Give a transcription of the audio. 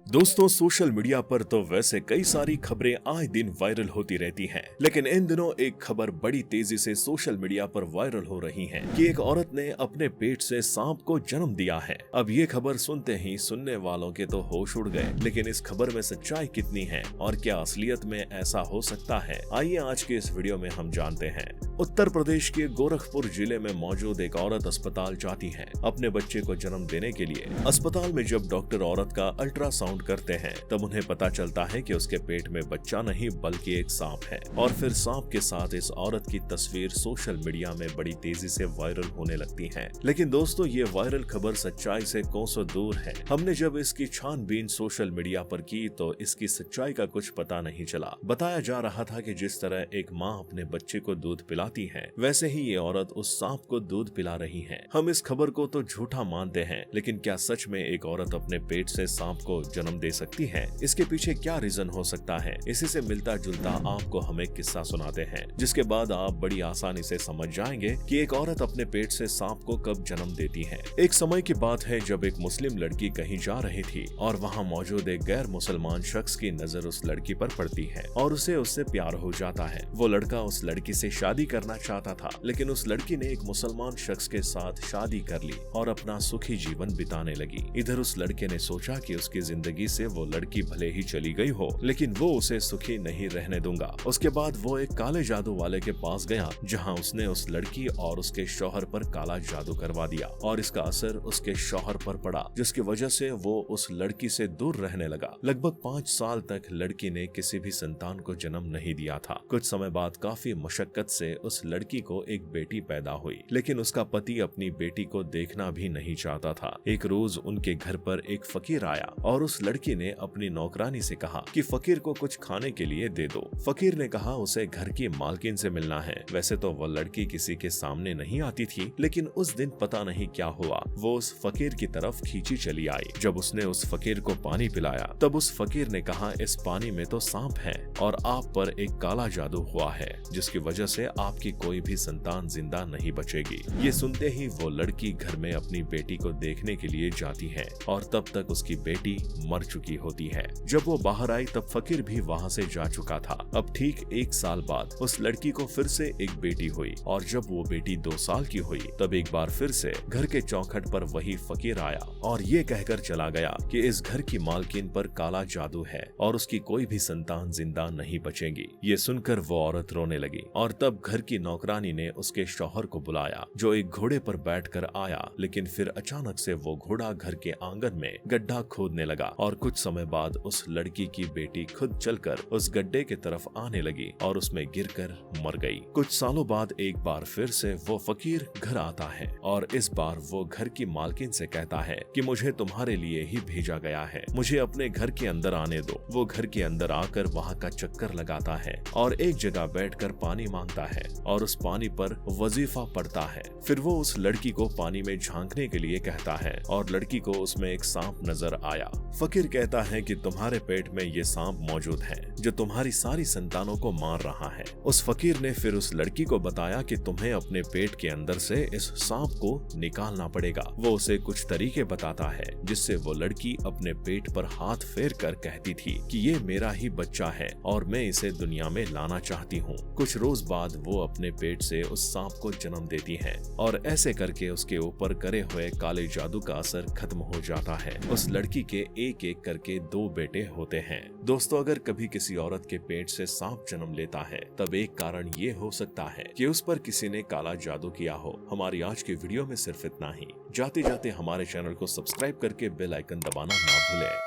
दोस्तों, social media पर तो वैसे कई सारी खबरें आए दिन वायरल होती रहती हैं, लेकिन इन दिनों एक खबर बड़ी तेजी से सोशल मीडिया पर वायरल हो रही है कि एक औरत ने अपने पेट से सांप को जन्म दिया है। अब ये खबर सुनते ही सुनने वालों के तो होश उड़ गए, लेकिन इस खबर में सच्चाई कितनी है और क्या असलियत में ऐसा हो सकता है, आइए आज के इस वीडियो में हम जानते हैं। उत्तर प्रदेश के गोरखपुर जिले में मौजूद एक औरत अस्पताल जाती है अपने बच्चे को जन्म देने के लिए। अस्पताल में जब डॉक्टर औरत का अल्ट्रासाउंड करते हैं तब उन्हें पता चलता है कि उसके पेट में बच्चा नहीं बल्कि एक सांप है, और फिर सांप के साथ इस औरत की तस्वीर सोशल मीडिया में बड़ी तेजी से वायरल होने लगती है। लेकिन दोस्तों, ये वायरल खबर सच्चाई से कोसों दूर है। हमने जब इसकी छानबीन सोशल मीडिया पर की तो इसकी सच्चाई का कुछ पता नहीं चला। बताया जा रहा था कि जिस तरह एक माँ अपने बच्चे को दूध पिलाती है, वैसे ही ये औरत उस सांप को दूध पिला रही है। हम इस खबर को तो झूठा मानते हैं, लेकिन क्या सच में एक औरत अपने पेट से सांप को जन्म दे सकती है? इसके पीछे क्या रीजन हो सकता है? इसी से मिलता जुलता आपको हम एक किस्सा सुनाते हैं, जिसके बाद आप बड़ी आसानी से समझ जाएंगे कि एक औरत अपने पेट से सांप को कब जन्म देती है। एक समय की बात है जब एक मुस्लिम लड़की कहीं जा रही थी और वहाँ मौजूद एक गैर मुसलमान शख्स की नजर उस लड़की पर पड़ती है और उसे उससे प्यार हो जाता है। वो लड़का उस लड़की से शादी करना चाहता था, लेकिन उस लड़की ने एक मुसलमान शख्स के साथ शादी कर ली और अपना सुखी जीवन बिताने लगी। इधर उस लड़के ने सोचा कि उसकी जिंदगी से वो लड़की भले ही चली गई हो, लेकिन वो उसे सुखी नहीं रहने दूंगा। उसके बाद वो एक काले जादू वाले के पास गया, जहां उसने उस लड़की और उसके शौहर पर काला जादू करवा दिया और इसका असर उसके शौहर पर पड़ा, जिसकी वजह से वो उस लड़की से दूर रहने लगा। लगभग 5 साल तक लड़की ने किसी भी संतान को जन्म नहीं दिया था। कुछ समय बाद काफी मशक्कत से उस लड़की को एक बेटी पैदा हुई, लेकिन उसका पति अपनी बेटी को देखना भी नहीं चाहता था। एक रोज उनके घर पर एक फकीर आया और उस लड़की ने अपनी नौकरानी से कहा कि फकीर को कुछ खाने के लिए दे दो। फकीर ने कहा उसे घर की मालकिन से मिलना है। वैसे तो वह लड़की किसी के सामने नहीं आती थी, लेकिन उस दिन पता नहीं क्या हुआ, वो उस फकीर की तरफ खींची चली आई। जब उसने उस फकीर को पानी पिलाया तब उस फकीर ने कहा, इस पानी में तो सांप है और आप पर एक काला जादू हुआ है, जिसकी वजह से आपकी कोई भी संतान जिंदा नहीं बचेगी। ये सुनते ही वो लड़की घर में अपनी बेटी को देखने के लिए जाती है और तब तक उसकी बेटी मर चुकी होती है। जब वो बाहर आई तब फकीर भी वहाँ से जा चुका था। अब ठीक 1 साल बाद उस लड़की को फिर से एक बेटी हुई और जब वो बेटी 2 साल की हुई तब एक बार फिर से घर के चौखट पर वही फकीर आया और ये कहकर चला गया कि इस घर की मालकिन पर काला जादू है और उसकी कोई भी संतान जिंदा नहीं बचेगी। ये सुनकर वो औरत रोने लगी और तब घर की नौकरानी ने उसके शौहर को बुलाया, जो एक घोड़े पर बैठकर आया, लेकिन फिर अचानक से वो घोड़ा घर के आंगन में गड्ढा खोदने लगा और कुछ समय बाद उस लड़की की बेटी खुद चलकर उस गड्ढे की तरफ आने लगी और उसमें गिरकर मर गई। कुछ सालों बाद एक बार फिर से वो फकीर घर आता है और इस बार वो घर की मालकिन से कहता है कि मुझे तुम्हारे लिए ही भेजा गया है, मुझे अपने घर के अंदर आने दो। वो घर के अंदर आकर वहाँ का चक्कर लगाता है और एक जगह बैठकर पानी मांगता है और उस पानी पर वजीफा पढ़ता है। फिर वो उस लड़की को पानी में झांकने के लिए कहता है और लड़की को उसमें एक सांप नजर आया। फकीर कहता है कि तुम्हारे पेट में ये सांप मौजूद है जो तुम्हारी सारी संतानों को मार रहा है। उस फकीर ने फिर उस लड़की को बताया कि तुम्हें अपने पेट के अंदर से इस सांप को निकालना पड़ेगा। वो उसे कुछ तरीके बताता है जिससे वो लड़की अपने पेट पर हाथ फेर कर कहती थी कि ये मेरा ही बच्चा है और मैं इसे दुनिया में लाना चाहती हूँ। कुछ रोज बाद वो अपने पेट से उस सांप को जन्म देती है और ऐसे करके उसके ऊपर करे हुए काले जादू का असर खत्म हो जाता है। उस लड़की के एक एक करके 2 बेटे होते हैं। दोस्तों, अगर कभी किसी औरत के पेट से सांप जन्म लेता है तब एक कारण ये हो सकता है कि उस पर किसी ने काला जादू किया हो। हमारी आज की वीडियो में सिर्फ इतना ही। जाते जाते हमारे चैनल को सब्सक्राइब करके बेल आइकन दबाना ना भूलें।